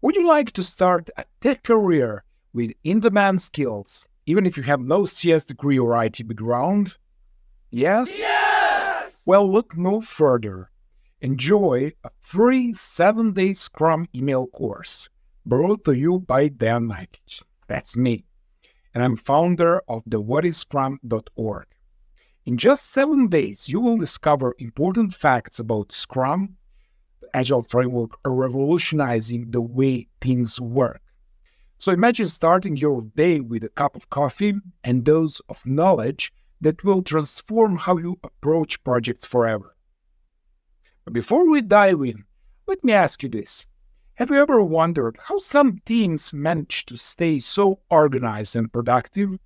Would you like to start a tech career with in-demand skills, even if you have no CS degree or IT background? Yes? Yes! Well, look no further. Enjoy a free 7-day Scrum email course brought to you by Dan Nikic. That's me. And I'm founder of the whatiscrum.org. In just 7 days, you will discover important facts about Scrum, the agile framework revolutionizing the way things work. So imagine starting your day with a cup of coffee and dose of knowledge that will transform how you approach projects forever. But before we dive in, let me ask you this. Have you ever wondered how some teams manage to stay so organized and productive?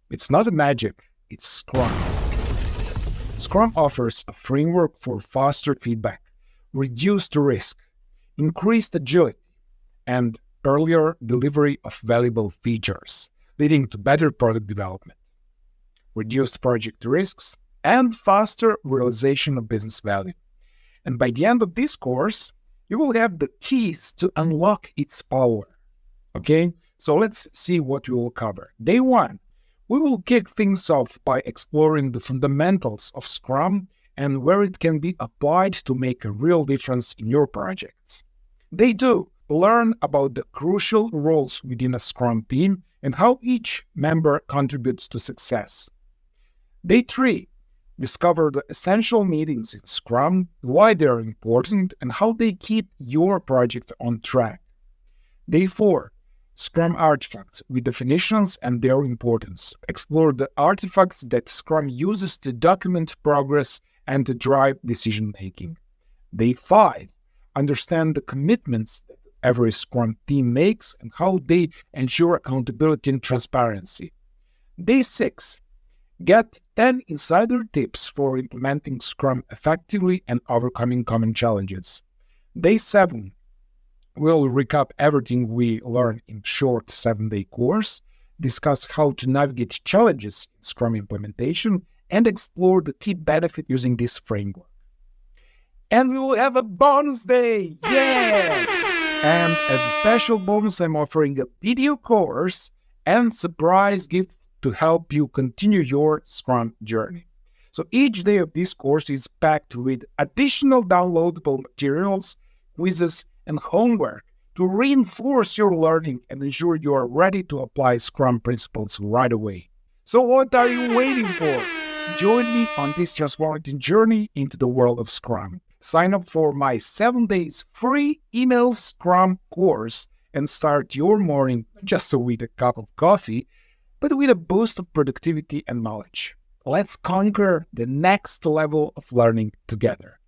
It's not magic, it's Scrum. Scrum offers a framework for faster feedback, reduced risk, increased agility, and earlier delivery of valuable features, leading to better product development, reduced project risks, and faster realization of business value. And by the end of this course, you will have the keys to unlock its power. Okay, so let's see what we will cover. Day 1, we will kick things off by exploring the fundamentals of Scrum and where it can be applied to make a real difference in your projects. Day 2, learn about the crucial roles within a Scrum team and how each member contributes to success. Day 3, discover the essential meetings in Scrum, why they are important, and how they keep your project on track. Day 4, Scrum artifacts with definitions and their importance. Explore the artifacts that Scrum uses to document progress and to drive decision-making. Day 5, understand the commitments that every Scrum team makes and how they ensure accountability and transparency. Day 6, get 10 insider tips for implementing Scrum effectively and overcoming common challenges. Day 7, we'll recap everything we learned in short 7-day course, discuss how to navigate challenges in Scrum implementation, and explore the key benefits using this framework. And we will have a bonus day! Yeah! And as a special bonus, I'm offering a video course and surprise gift to help you continue your Scrum journey. So each day of this course is packed with additional downloadable materials, quizzes, and homework to reinforce your learning and ensure you are ready to apply Scrum principles right away. So what are you waiting for? Join me on this transformative journey into the world of Scrum. Sign up for my 7 days free email Scrum course and start your morning not just with a cup of coffee, but with a boost of productivity and knowledge. Let's conquer the next level of learning together.